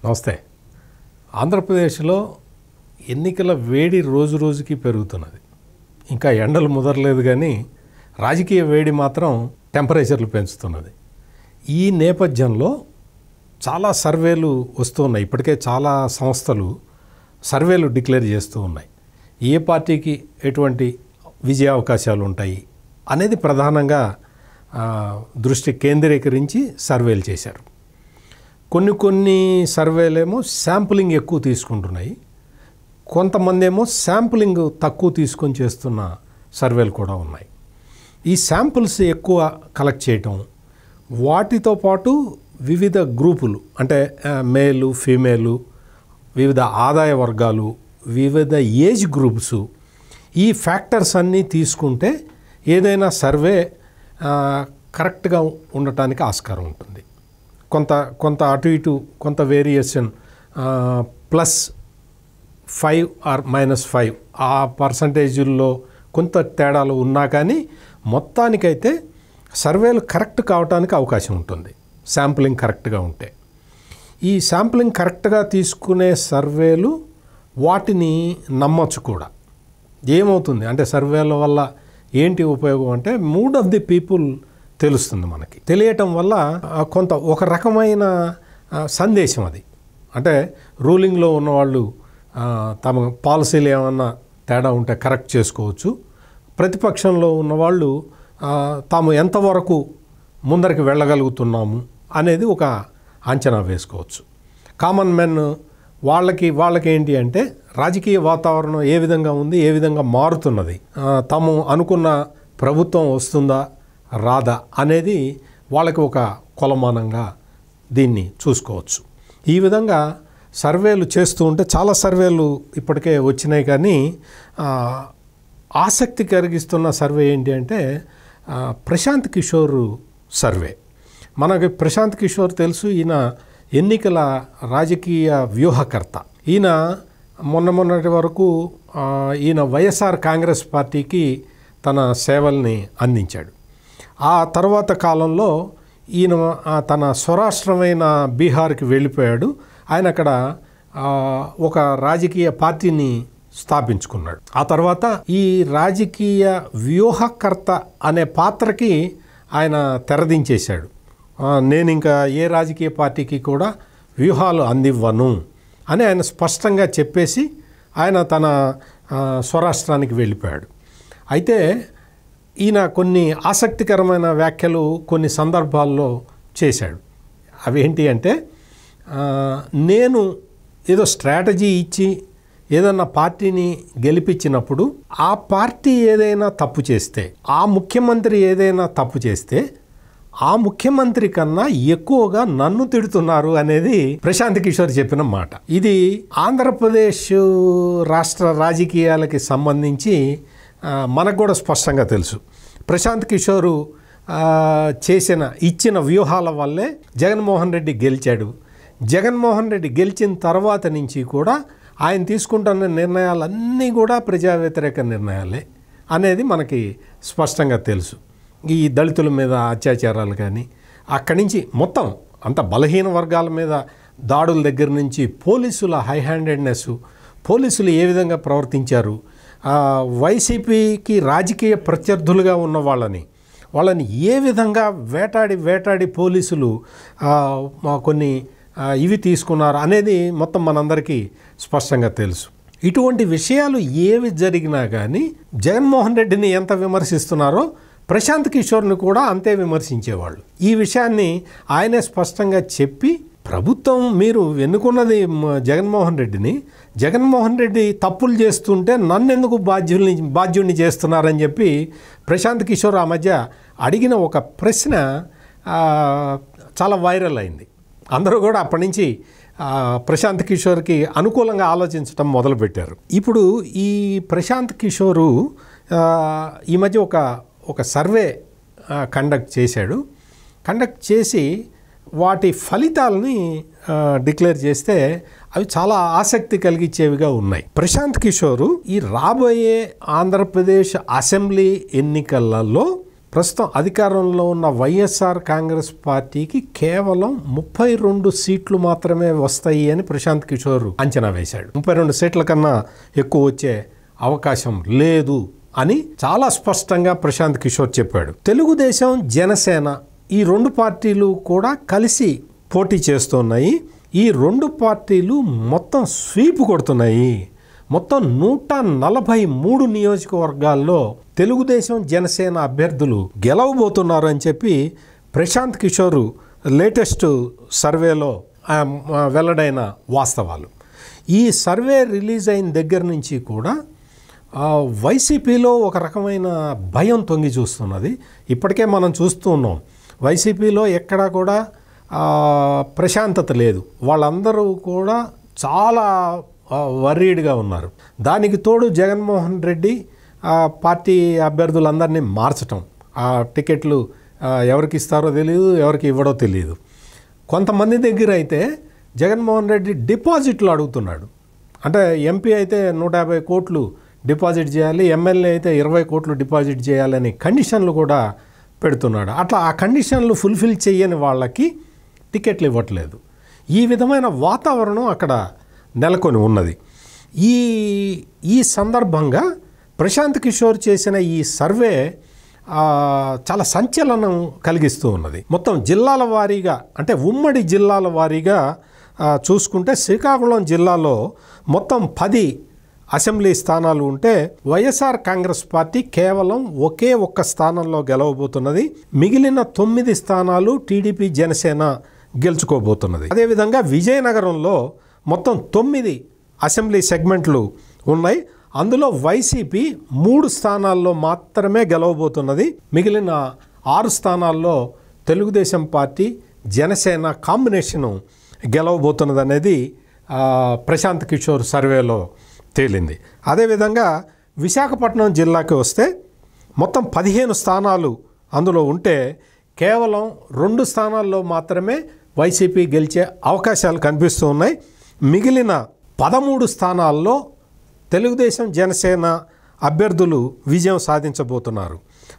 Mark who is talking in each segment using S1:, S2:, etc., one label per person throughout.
S1: నమస్తే. ఆంధ్రప్రదేశ్లో ఎన్నికల వేడి రోజు రోజుకి పెరుగుతున్నది. ఇంకా ఎండలు ముదరలేదు కానీ రాజకీయ వేడి మాత్రం టెంపరేచర్లు పెంచుతున్నది. ఈ నేపథ్యంలో చాలా సర్వేలు వస్తున్నాయి. ఇప్పటికే చాలా సంస్థలు సర్వేలు డిక్లేర్ చేస్తూ ఉన్నాయి. ఏ పార్టీకి ఎటువంటి విజయ అవకాశాలు ఉంటాయి అనేది ప్రధానంగా దృష్టి కేంద్రీకరించి సర్వేలు చేశారు. కొన్ని సర్వేలేమో శాంపులింగ్ ఎక్కువ తీసుకుంటున్నాయి, కొంతమంది ఏమో శాంపులింగ్ తక్కువ తీసుకొని చేస్తున్న సర్వేలు కూడా ఉన్నాయి. ఈ శాంపుల్స్ ఎక్కువ కలెక్ట్ చేయటం, వాటితో పాటు వివిధ గ్రూపులు అంటే మేలు ఫీమేలు, వివిధ ఆదాయ వర్గాలు, వివిధ ఏజ్ గ్రూప్స్, ఈ ఫ్యాక్టర్స్ అన్నీ తీసుకుంటే ఏదైనా సర్వే కరెక్ట్గా ఉండటానికి ఆస్కారం ఉంటుంది. కొంత అటు ఇటు కొంత వేరియేషన్ +5 ఆర్ -5 ఆ పర్సంటేజీల్లో కొంత తేడాలు ఉన్నా కానీ మొత్తానికైతే సర్వేలు కరెక్ట్ కావడానికి అవకాశం ఉంటుంది శాంప్లింగ్ కరెక్ట్గా ఉంటే. ఈ శాంప్లింగ్ కరెక్ట్గా తీసుకునే సర్వేలు వాటిని నమ్మచ్చు కూడా. ఏమవుతుంది అంటే సర్వేల వల్ల ఏంటి ఉపయోగం అంటే మూడ్ ఆఫ్ ది పీపుల్ తెలుస్తుంది. మనకి తెలియటం వల్ల కొంత ఒక రకమైన సందేశం అది. అంటే రూలింగ్లో ఉన్నవాళ్ళు తమ పాలసీలు ఏమన్నా తేడా ఉంటే కరెక్ట్ చేసుకోవచ్చు, ప్రతిపక్షంలో ఉన్నవాళ్ళు తాము ఎంతవరకు ముందరికి వెళ్ళగలుగుతున్నాము అనేది ఒక అంచనా వేసుకోవచ్చు. కామన్ మెన్ వాళ్ళకి ఏంటి అంటే రాజకీయ వాతావరణం ఏ విధంగా ఉంది, ఏ విధంగా మారుతున్నది, తాము అనుకున్న ప్రభుత్వం వస్తుందా రాదా అనేది వాళ్ళకి ఒక కొలమానంగా దీన్ని చూసుకోవచ్చు. ఈ విధంగా సర్వేలు చేస్తూ ఉంటే చాలా సర్వేలు ఇప్పటికే వచ్చినాయి. కానీ ఆసక్తి కలిగిస్తున్న సర్వే ఏంటి అంటే ప్రశాంత్ కిషోర్ సర్వే. మనకి ప్రశాంత్ కిషోర్ తెలుసు, ఈయన ఎన్నికల రాజకీయ వ్యూహకర్త. ఈయన మొన్నటి వరకు ఈయన వైఎస్ఆర్ కాంగ్రెస్ పార్టీకి తన సేవల్ని అందించాడు. ఆ తర్వాత కాలంలో ఈయన తన స్వరాష్ట్రమైన బీహార్కి వెళ్ళిపోయాడు. ఆయన అక్కడ ఒక రాజకీయ పార్టీని స్థాపించుకున్నాడు. ఆ తర్వాత ఈ రాజకీయ వ్యూహకర్త అనే పాత్రకి ఆయన తెరదించేశాడు. నేను ఇంకా ఏ రాజకీయ పార్టీకి కూడా వ్యూహాలు అందివ్వను అని ఆయన స్పష్టంగా చెప్పేసి ఆయన తన స్వరాష్ట్రానికి వెళ్ళిపోయాడు. అయితే ఈయన కొన్ని ఆసక్తికరమైన వ్యాఖ్యలు కొన్ని సందర్భాల్లో చేశాడు. అవేంటి అంటే నేను ఏదో స్ట్రాటజీ ఇచ్చి ఏదన్నా పార్టీని గెలిపించినప్పుడు ఆ పార్టీ ఏదైనా తప్పు చేస్తే, ఆ ముఖ్యమంత్రి ఏదైనా తప్పు చేస్తే ఆ ముఖ్యమంత్రి కన్నా ఎక్కువగా నన్ను తిడుతున్నారు అనేది ప్రశాంత్ కిషోర్ చెప్పిన మాట. ఇది ఆంధ్రప్రదేశ్ రాష్ట్ర రాజకీయాలకి సంబంధించి మనకు కూడా స్పష్టంగా తెలుసు. ప్రశాంత్ కిషోరు ఇచ్చిన వ్యూహాల వల్లే జగన్మోహన్ రెడ్డి గెలిచాడు. జగన్మోహన్ రెడ్డి గెలిచిన తర్వాత నుంచి కూడా ఆయన తీసుకుంటున్న నిర్ణయాలన్నీ కూడా ప్రజా వ్యతిరేక నిర్ణయాలే అనేది మనకి స్పష్టంగా తెలుసు. ఈ దళితుల మీద అత్యాచారాలు కానీ అక్కడి నుంచి మొత్తం అంత బలహీన వర్గాల మీద దాడుల దగ్గర నుంచి పోలీసుల హై హ్యాండెడ్నెస్, పోలీసులు ఏ విధంగా ప్రవర్తించారు, వైసీపీకి రాజకీయ ప్రత్యర్థులుగా ఉన్న వాళ్ళని ఏ విధంగా వేటాడి పోలీసులు కొన్ని ఇవి తీసుకున్నారు అనేది మొత్తం మనందరికీ స్పష్టంగా తెలుసు. ఇటువంటి విషయాలు ఏవి జరిగినా కానీ జగన్మోహన్ రెడ్డిని ఎంత విమర్శిస్తున్నారో ప్రశాంత్ కిషోర్ని కూడా అంతే విమర్శించేవాళ్ళు. ఈ విషయాన్ని ఆయనే స్పష్టంగా చెప్పి ప్రభుత్వం మీరు ఎన్నుకున్నది జగన్మోహన్ రెడ్డిని, జగన్మోహన్ రెడ్డి తప్పులు చేస్తుంటే నన్నెందుకు బాధ్యుడిని చేస్తున్నారని చెప్పి ప్రశాంత్ కిషోర్ ఆ మధ్య అడిగిన ఒక ప్రశ్న చాలా వైరల్ అయింది. అందరూ కూడా అప్పటి నుంచి ప్రశాంత్ కిషోర్కి అనుకూలంగా ఆలోచించడం మొదలుపెట్టారు. ఇప్పుడు ఈ ప్రశాంత్ కిషోరు ఈ మధ్య ఒక సర్వే కండక్ట్ చేసి వాటి ఫలితాలని డిక్లేర్ చేస్తే అవి చాలా ఆసక్తి కలిగించేవిగా ఉన్నాయి. ప్రశాంత్ కిషోరు ఈ రాబోయే ఆంధ్రప్రదేశ్ అసెంబ్లీ ఎన్నికలలో ప్రస్తుతం అధికారంలో ఉన్న వైఎస్ఆర్ కాంగ్రెస్ పార్టీకి కేవలం 32 సీట్లు మాత్రమే వస్తాయి అని ప్రశాంత్ కిషోర్ అంచనా వేశాడు. 32 సీట్ల కన్నా ఎక్కువ వచ్చే అవకాశం లేదు అని చాలా స్పష్టంగా ప్రశాంత్ కిషోర్ చెప్పాడు. తెలుగుదేశం, జనసేన ఈ 2 పార్టీలు కూడా కలిసి పోటీ చేస్తున్నాయి. ఈ 2 పార్టీలు మొత్తం స్వీప్ కొడుతున్నాయి. మొత్తం 143 నియోజకవర్గాల్లో తెలుగుదేశం, జనసేన అభ్యర్థులు గెలవబోతున్నారు అని చెప్పి ప్రశాంత్ కిషోర్ లేటెస్ట్ సర్వేలో వెల్లడైన వాస్తవాలు. ఈ సర్వే రిలీజ్ అయిన దగ్గర నుంచి కూడా వైసీపీలో ఒక రకమైన భయం తొంగి చూస్తున్నది. ఇప్పటికే మనం చూస్తూ ఉన్నాం, వైసీపీలో ఎక్కడా కూడా ప్రశాంతత లేదు. వాళ్ళందరూ కూడా చాలా వర్రీడ్గా ఉన్నారు. దానికి తోడు జగన్మోహన్ రెడ్డి పార్టీ అభ్యర్థులందరినీ మార్చటం, ఆ టికెట్లు ఎవరికి ఇస్తారో తెలియదు, ఎవరికి ఇవ్వడో తెలియదు. కొంతమంది దగ్గర అయితే జగన్మోహన్ రెడ్డి డిపాజిట్లు అడుగుతున్నాడు. అంటే ఎంపీ అయితే 150 కోట్లు డిపాజిట్ చేయాలి, ఎమ్మెల్యే అయితే 20 కోట్లు డిపాజిట్ చేయాలని కండిషన్లు కూడా పెడుతున్నాడు. అట్లా ఆ కండిషన్లు ఫుల్ఫిల్ చేయని వాళ్ళకి టికెట్లు ఇవ్వట్లేదు. ఈ విధమైన వాతావరణం అక్కడ నెలకొని ఉన్నది. ఈ సందర్భంగా ప్రశాంత్ కిషోర్ చేసిన ఈ సర్వే చాలా సంచలనం కలిగిస్తూ ఉన్నది. మొత్తం జిల్లాల వారీగా, అంటే ఉమ్మడి జిల్లాల వారీగా చూసుకుంటే శ్రీకాకుళం జిల్లాలో మొత్తం 10 అసెంబ్లీ స్థానాలు ఉంటే వైఎస్ఆర్ కాంగ్రెస్ పార్టీ కేవలం ఒకే ఒక్క స్థానంలో గెలవబోతున్నది. మిగిలిన 9 స్థానాలు టీడీపీ, జనసేన గెలుచుకోబోతున్నది. అదేవిధంగా విజయనగరంలో మొత్తం 9 అసెంబ్లీ సెగ్మెంట్లు ఉన్నాయి. అందులో వైసీపీ 3 స్థానాల్లో మాత్రమే గెలవబోతున్నది. మిగిలిన 6 స్థానాల్లో తెలుగుదేశం పార్టీ, జనసేన కాంబినేషను గెలవబోతున్నది అనేది ప్రశాంత్ కిషోర్ సర్వేలో తేలింది. అదేవిధంగా విశాఖపట్నం జిల్లాకి వస్తే మొత్తం 15 స్థానాలు అందులో ఉంటే కేవలం 2 స్థానాల్లో మాత్రమే వైసీపీ గెలిచే అవకాశాలు కనిపిస్తూ ఉన్నాయి. మిగిలిన 13 స్థానాల్లో తెలుగుదేశం, జనసేన అభ్యర్థులు విజయం సాధించబోతున్నారు.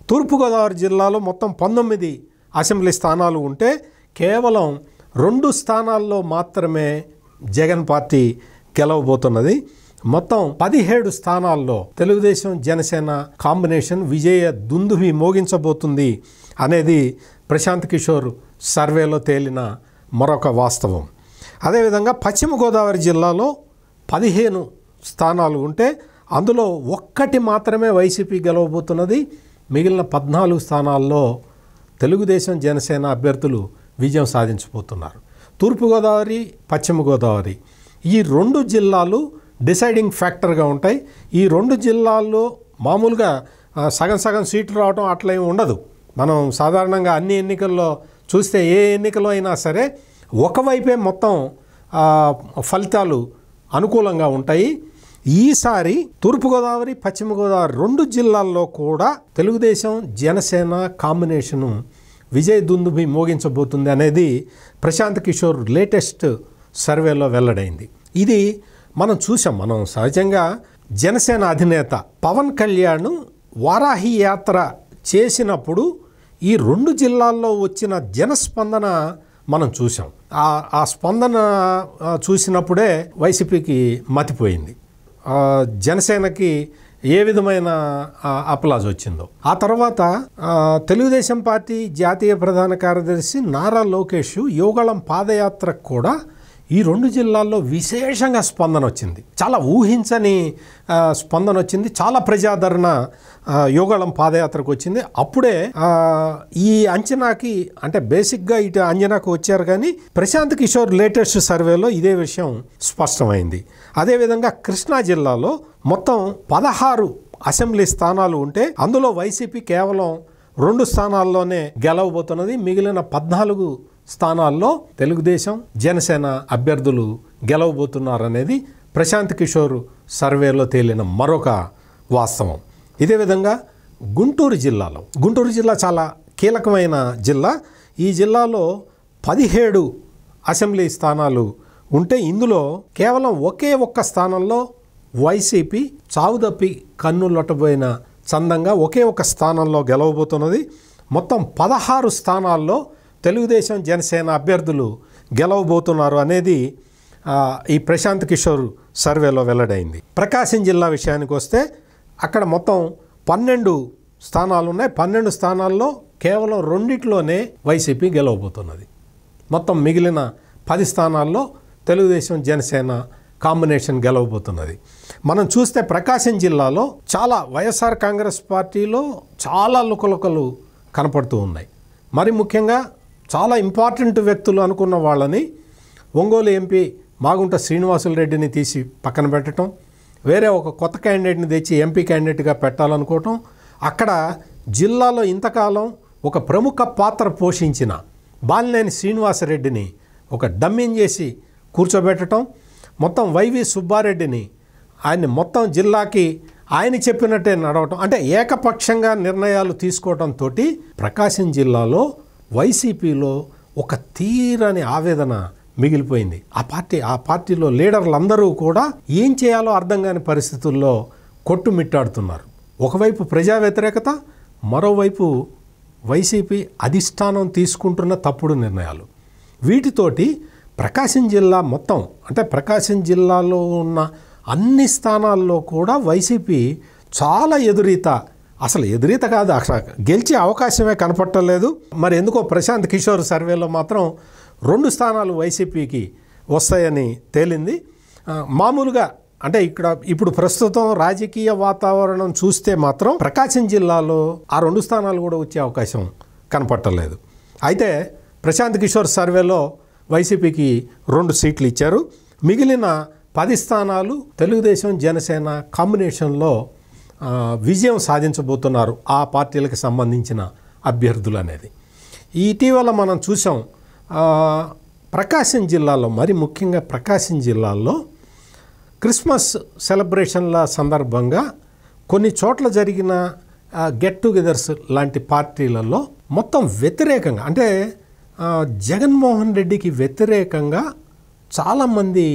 S1: తూర్పుగోదావరి జిల్లాలో మొత్తం 19 అసెంబ్లీ స్థానాలు ఉంటే కేవలం 2 స్థానాల్లో మాత్రమే జగన్ పార్టీ గెలవబోతున్నది. మొత్తం 17 స్థానాల్లో తెలుగుదేశం, జనసేన కాంబినేషన్ విజయ దుందుభి మోగించబోతుంది అనేది ప్రశాంత్ కిషోర్ సర్వేలో తేలిన మరొక వాస్తవం. అదేవిధంగా పశ్చిమ గోదావరి జిల్లాలో 15 స్థానాలు ఉంటే అందులో 1 మాత్రమే వైసీపీ గెలవబోతున్నది. మిగిలిన 14 స్థానాల్లో తెలుగుదేశం, జనసేన అభ్యర్థులు విజయం సాధించబోతున్నారు. తూర్పుగోదావరి, పశ్చిమ గోదావరి ఈ 2 జిల్లాలు డిసైడింగ్ ఫ్యాక్టర్గా ఉంటాయి. ఈ 2 జిల్లాల్లో మామూలుగా సగం సగం సీట్లు రావడం అట్లా ఏమి ఉండదు. మనం సాధారణంగా అన్ని ఎన్నికల్లో చూస్తే ఏ ఎన్నికలో అయినా సరే ఒకవైపే మొత్తం ఫలితాలు అనుకూలంగా ఉంటాయి. ఈసారి తూర్పుగోదావరి, పశ్చిమ గోదావరి 2 జిల్లాల్లో కూడా తెలుగుదేశం, జనసేన కాంబినేషను విజయ్ దుందుభి మోగించబోతుంది అనేది ప్రశాంత్ కిషోర్ లేటెస్ట్ సర్వేలో వెల్లడైంది. ఇది మనం చూసాం. మనం సహజంగా జనసేన అధినేత పవన్ కళ్యాణ్ వారాహి యాత్ర చేసినప్పుడు ఈ 2 జిల్లాల్లో వచ్చిన జనస్పందన మనం చూసాం. ఆ స్పందన చూసినప్పుడే వైసీపీకి మతిపోయింది. జనసేనకి ఏ విధమైన అప్లాజ్ వచ్చిందో. ఆ తర్వాత తెలుగుదేశం పార్టీ జాతీయ ప్రధాన కార్యదర్శి నారా లోకేష్ యువగళం పాదయాత్రకు కూడా ఈ 2 జిల్లాల్లో విశేషంగా స్పందన వచ్చింది. చాలా ఊహించని స్పందన వచ్చింది. చాలా ప్రజాదరణ యువగళం పాదయాత్రకు వచ్చింది. అప్పుడే ఈ అంచనాకి, అంటే బేసిక్గా ఇటు అంచనాకు వచ్చారు, కానీ ప్రశాంత్ కిషోర్ లేటెస్ట్ సర్వేలో ఇదే విషయం స్పష్టమైంది. అదేవిధంగా కృష్ణా జిల్లాలో మొత్తం 16 అసెంబ్లీ స్థానాలు ఉంటే అందులో వైసీపీ కేవలం 2 స్థానాల్లోనే గెలవబోతున్నది. మిగిలిన 14 స్థానాల్లో తెలుగుదేశం, జనసేన అభ్యర్థులు గెలవబోతున్నారనేది ప్రశాంత్ కిషోర్ సర్వేలో తేలిన మరొక వాస్తవం. ఇదే విధంగా గుంటూరు జిల్లా చాలా కీలకమైన జిల్లా. ఈ జిల్లాలో 17 అసెంబ్లీ స్థానాలు ఉంటే ఇందులో కేవలం ఒకే ఒక్క స్థానంలో వైసీపీ చావుదప్పి కన్నులొట్టబోయిన చందంగా ఒకే ఒక స్థానంలో గెలవబోతున్నది. మొత్తం 16 స్థానాల్లో తెలుగుదేశం జనసేన అభ్యర్థులు గెలవబోతున్నారు అనేది ఈ ప్రశాంత్ కిషోర్ సర్వేలో వెల్లడైంది. ప్రకాశం జిల్లా విషయానికి వస్తే అక్కడ మొత్తం 12 స్థానాలు ఉన్నాయి. 12 స్థానాల్లో కేవలం 2లోనే వైసీపీ గెలవబోతున్నది. మొత్తం మిగిలిన 10 స్థానాల్లో తెలుగుదేశం జనసేన కాంబినేషన్ గెలవబోతున్నది. మనం చూస్తే ప్రకాశం జిల్లాలో చాలా వైఎస్ఆర్ కాంగ్రెస్ పార్టీలో చాలా లుకలుకలు కనపడుతూ ఉన్నాయి. మరి ముఖ్యంగా చాలా ఇంపార్టెంట్ వ్యక్తులు అనుకున్న వాళ్ళని ఒంగోలు ఎంపీ మాగుంట శ్రీనివాసులు రెడ్డిని తీసి పక్కన పెట్టడం, వేరే ఒక కొత్త క్యాండిడేట్ని తెచ్చి ఎంపీ క్యాండిడేట్గా పెట్టాలనుకోవటం, అక్కడ జిల్లాలో ఇంతకాలం ఒక ప్రముఖ పాత్ర పోషించిన బాలినేని శ్రీనివాసరెడ్డిని ఒక డమ్మింగ్ చేసి కూర్చోబెట్టడం, మొత్తం వైవి సుబ్బారెడ్డిని ఆయన్ని మొత్తం జిల్లాకి ఆయన చెప్పినట్టే నడవటం, అంటే ఏకపక్షంగా నిర్ణయాలు తీసుకోవడంతో ప్రకాశం జిల్లాలో వైసీపీలో ఒక తీరని ఆవేదన మిగిలిపోయింది. ఆ పార్టీలో లీడర్లందరూ కూడా ఏం చేయాలో అర్థం కాని పరిస్థితుల్లో కొట్టుమిట్టాడుతున్నారు. ఒకవైపు ప్రజా వ్యతిరేకత, మరోవైపు వైసీపీ అధిష్టానం తీసుకుంటున్న తప్పుడు నిర్ణయాలు. వీటితోటి ప్రకాశం జిల్లా మొత్తం, అంటే ప్రకాశం జిల్లాలో ఉన్న అన్ని స్థానాల్లో కూడా వైసీపీ చాలా ఎదురీత, అసలు ఎదురీత కాదు, అసలు గెలిచే అవకాశమే కనపట్టలేదు. మరి ఎందుకో ప్రశాంత్ కిషోర్ సర్వేలో మాత్రం 2 స్థానాలు వైసీపీకి వస్తాయని తేలింది. మామూలుగా అంటే ఇప్పుడు ప్రస్తుతం రాజకీయ వాతావరణం చూస్తే మాత్రం ప్రకాశం జిల్లాలో ఆ 2 స్థానాలు కూడా వచ్చే అవకాశం కనపట్టలేదు. అయితే ప్రశాంత్ కిషోర్ సర్వేలో వైసీపీకి 2 సీట్లు ఇచ్చారు. మిగిలిన 10 స్థానాలు తెలుగుదేశం జనసేన కాంబినేషన్లో విజయం సాధించబోతున్నారు ఆ పార్టీలకు సంబంధించిన అభ్యర్థులు అనేది. ఇటీవల మనం చూసాం ప్రకాశం జిల్లాలో, మరి ముఖ్యంగా ప్రకాశం జిల్లాలో క్రిస్మస్ సెలబ్రేషన్ల సందర్భంగా కొన్ని చోట్ల జరిగిన గెట్ టుగెదర్స్ లాంటి పార్టీలలో మొత్తం వ్యతిరేకంగా, అంటే జగన్మోహన్ రెడ్డికి వ్యతిరేకంగా చాలామంది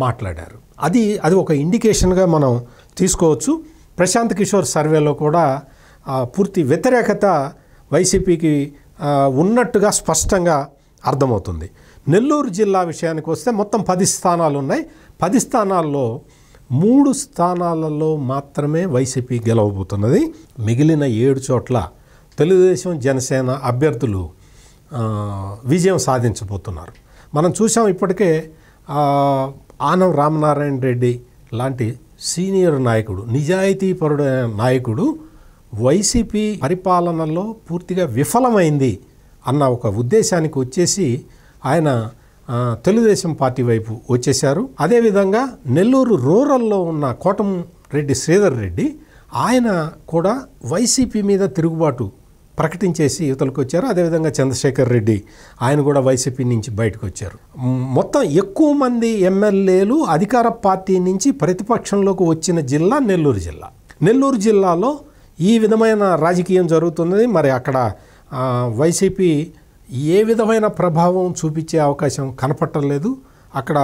S1: మాట్లాడారు. అది ఒక ఇండికేషన్గా మనం తీసుకోవచ్చు. ప్రశాంత్ కిషోర్ సర్వేలో కూడా పూర్తి వ్యతిరేకత వైసీపీకి ఉన్నట్టుగా స్పష్టంగా అర్థమవుతుంది. నెల్లూరు జిల్లా విషయానికి వస్తే మొత్తం 10 స్థానాలు ఉన్నాయి. 10 స్థానాల్లో 3 స్థానాలలో మాత్రమే వైసీపీ గెలవబోతున్నది. మిగిలిన 7 చోట్ల తెలుగుదేశం జనసేన అభ్యర్థులు విజయం సాధించబోతున్నారు. మనం చూసాం ఇప్పటికే ఆనం రామనారాయణ రెడ్డి లాంటి సీనియర్ నాయకుడు, నిజాయితీపరుడైన నాయకుడు వైసీపీ పరిపాలనలో పూర్తిగా విఫలమైంది అన్న ఒక ఉద్దేశానికి వచ్చేసి ఆయన తెలుగుదేశం పార్టీ వైపు వచ్చేశారు. అదేవిధంగా నెల్లూరు రూరల్లో ఉన్న కోటంరెడ్డి శ్రీధర్ రెడ్డి ఆయన కూడా వైసీపీ మీద తిరుగుబాటు ప్రకటించేసి యువతలకు వచ్చారు. అదేవిధంగా చంద్రశేఖర్ రెడ్డి ఆయన కూడా వైసీపీ నుంచి బయటకు వచ్చారు. మొత్తం ఎక్కువ మంది ఎమ్మెల్యేలు అధికార పార్టీ నుంచి ప్రతిపక్షంలోకి వచ్చిన జిల్లా నెల్లూరు జిల్లా. నెల్లూరు జిల్లాలో ఈ విధమైన రాజకీయం జరుగుతున్నది. మరి అక్కడ వైసీపీ ఏ విధమైన ప్రభావం చూపించే అవకాశం కనపట్టలేదు. అక్కడ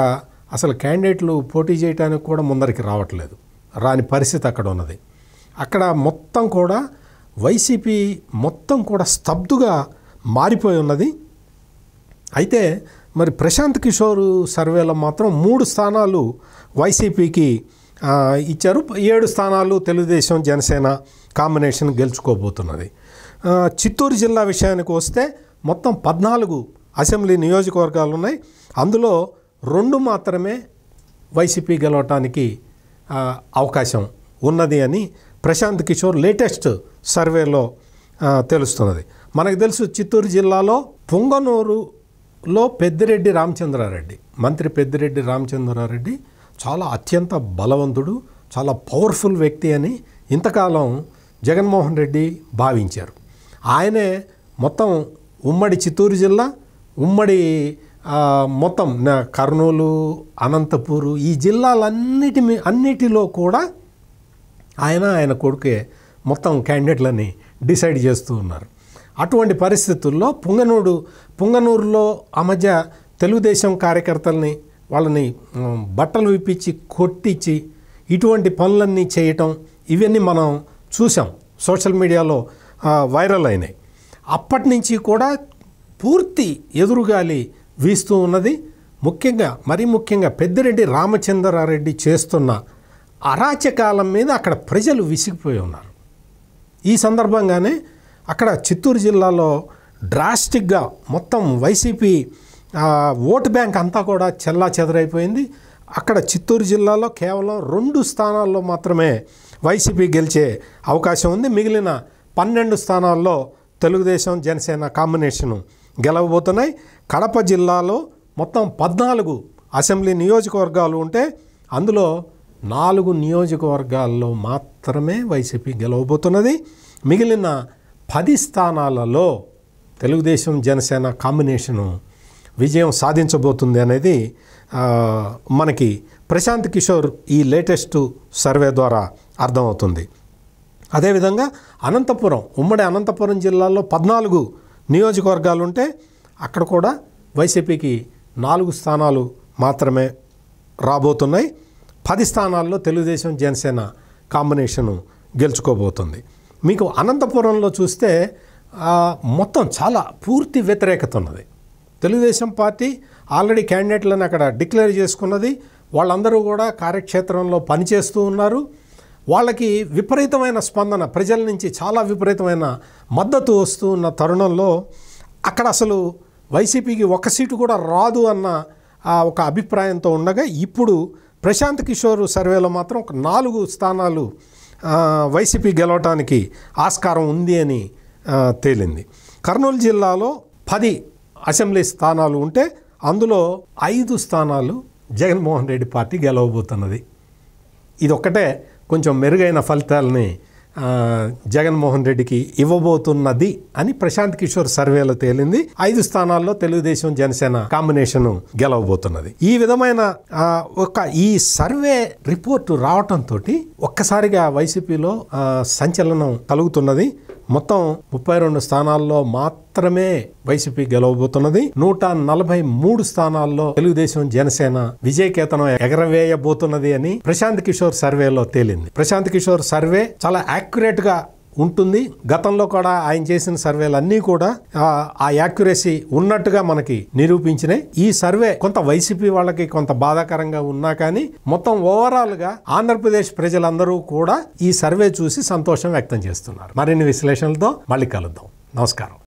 S1: అసలు క్యాండిడేట్లు పోటీ చేయడానికి కూడా ముందరికి రాని పరిస్థితి అక్కడ ఉన్నది. అక్కడ మొత్తం కూడా వైసీపీ మొత్తం కూడా స్తబ్దుగా మారిపోయి ఉన్నది. అయితే మరి ప్రశాంత్ కిషోర్ సర్వేలో మాత్రం 3 స్థానాలు వైసీపీకి ఇచ్చారు. 7 స్థానాలు తెలుగుదేశం జనసేన కాంబినేషన్ గెలుచుకోబోతున్నది. చిత్తూరు జిల్లా విషయానికి వస్తే మొత్తం 14 అసెంబ్లీ నియోజకవర్గాలు ఉన్నాయి. అందులో 2 మాత్రమే వైసీపీ గెలవటానికి అవకాశం ఉన్నది అని ప్రశాంత్ కిషోర్ లేటెస్ట్ సర్వేలో తెలుస్తున్నది. మనకు తెలుసు చిత్తూరు జిల్లాలో పొంగనూరులో పెద్దిరెడ్డి రామచంద్రారెడ్డి, మంత్రి పెద్దిరెడ్డి రామచంద్రారెడ్డి చాలా అత్యంత బలవంతుడు, చాలా పవర్ఫుల్ వ్యక్తి అని ఇంతకాలం జగన్మోహన్ రెడ్డి భావించారు. ఆయనే మొత్తం ఉమ్మడి చిత్తూరు జిల్లా, ఉమ్మడి మొత్తం కర్నూలు, అనంతపూరు ఈ అన్నిటిలో కూడా ఆయన కొడుకే మొత్తం క్యాండిడేట్లని డిసైడ్ చేస్తూ ఉన్నారు. అటువంటి పరిస్థితుల్లో పుంగనూరులో ఆ మధ్య తెలుగుదేశం కార్యకర్తల్ని వాళ్ళని బట్టలు విప్పించి కొట్టించి ఇటువంటి పనులన్నీ చేయటం ఇవన్నీ మనం చూసాం సోషల్ మీడియాలో వైరల్ అయినాయి. అప్పటి నుంచి కూడా పూర్తి ఎదురుగాలి వీస్తూ ఉన్నది. మరీ ముఖ్యంగా పెద్దిరెడ్డి రామచంద్రారెడ్డి చేస్తున్న అరాచకాలం మీద అక్కడ ప్రజలు విసిగిపోయి ఉన్నారు. ఈ సందర్భంగానే అక్కడ చిత్తూరు జిల్లాలో డ్రాస్టిక్గా మొత్తం వైసీపీ ఓటు బ్యాంక్ అంతా కూడా చెల్లా చెదరైపోయింది. అక్కడ చిత్తూరు జిల్లాలో కేవలం 2 స్థానాల్లో మాత్రమే వైసీపీ గెలిచే అవకాశం ఉంది. మిగిలిన 12 స్థానాల్లో తెలుగుదేశం జనసేన కాంబినేషను గెలవబోతున్నాయి. కడప జిల్లాలో మొత్తం 14 అసెంబ్లీ నియోజకవర్గాలు ఉంటే అందులో 4 నియోజకవర్గాల్లో మాత్రమే వైసీపీ గెలవబోతున్నది. మిగిలిన 10 స్థానాలలో తెలుగుదేశం జనసేన కాంబినేషను విజయం సాధించబోతుంది అనేది మనకి ప్రశాంత్ కిషోర్ ఈ లేటెస్ట్ సర్వే ద్వారా అర్థమవుతుంది. అదేవిధంగా ఉమ్మడి అనంతపురం జిల్లాలో 14 నియోజకవర్గాలు ఉంటే అక్కడ కూడా వైసీపీకి 4 స్థానాలు మాత్రమే రాబోతున్నాయి. 10 స్థానాల్లో తెలుగుదేశం జనసేన కాంబినేషను గెలుచుకోబోతుంది. మీకు అనంతపురంలో చూస్తే మొత్తం చాలా పూర్తి వ్యతిరేకత ఉన్నది. తెలుగుదేశం పార్టీ ఆల్రెడీ క్యాండిడేట్లను అక్కడ డిక్లేర్ చేసుకున్నది. వాళ్ళందరూ కూడా కార్యక్షేత్రంలో పనిచేస్తూ ఉన్నారు. వాళ్ళకి విపరీతమైన స్పందన ప్రజల నుంచి చాలా విపరీతమైన మద్దతు వస్తూ ఉన్న తరుణంలో అక్కడ అసలు వైసీపీకి 1 సీటు కూడా రాదు అన్న ఒక అభిప్రాయంతో ఉండగా ఇప్పుడు ప్రశాంత్ కిషోర్ సర్వేలో మాత్రం ఒక 4 స్థానాలు వైసీపీ గెలవటానికి ఆస్కారం ఉంది అని తేలింది. కర్నూలు జిల్లాలో 10 అసెంబ్లీ స్థానాలు ఉంటే అందులో 5 స్థానాలు జగన్మోహన్ రెడ్డి పార్టీ గెలవబోతున్నది. ఇదొక్కటే కొంచెం మెరుగైన ఫలితాలని జగన్మోహన్ రెడ్డికి ఇవ్వబోతున్నది అని ప్రశాంత్ కిషోర్ సర్వేలో తేలింది. 5 స్థానాల్లో తెలుగుదేశం జనసేన కాంబినేషన్ గెలవబోతున్నది. ఈ విధమైన ఈ సర్వే రిపోర్టు రావటంతో ఒక్కసారిగా వైసీపీలో సంచలనం కలుగుతున్నది. మొత్తం 32 స్థానాల్లో మాత్రమే వైసీపీ గెలవబోతున్నది. 143 స్థానాల్లో తెలుగుదేశం జనసేన విజయకేతనం ఎగరవేయబోతున్నది అని ప్రశాంత్ కిషోర్ సర్వేలో తేలింది. ప్రశాంత్ కిషోర్ సర్వే చాలా యాక్యురేట్ గా ఉంటుంది. గతంలో కూడా ఆయన చేసిన సర్వేలు అన్నీ కూడా ఆ యాక్యురసీ ఉన్నట్టుగా మనకి నిరూపించినాయి. ఈ సర్వే కొంత వైసీపీ వాళ్ళకి కొంత బాధాకరంగా ఉన్నా కానీ మొత్తం ఓవరాల్ గా ఆంధ్రప్రదేశ్ ప్రజలందరూ కూడా ఈ సర్వే చూసి సంతోషం వ్యక్తం చేస్తున్నారు. మరిన్ని విశ్లేషణలతో మళ్ళీ కలుద్దాం. నమస్కారం.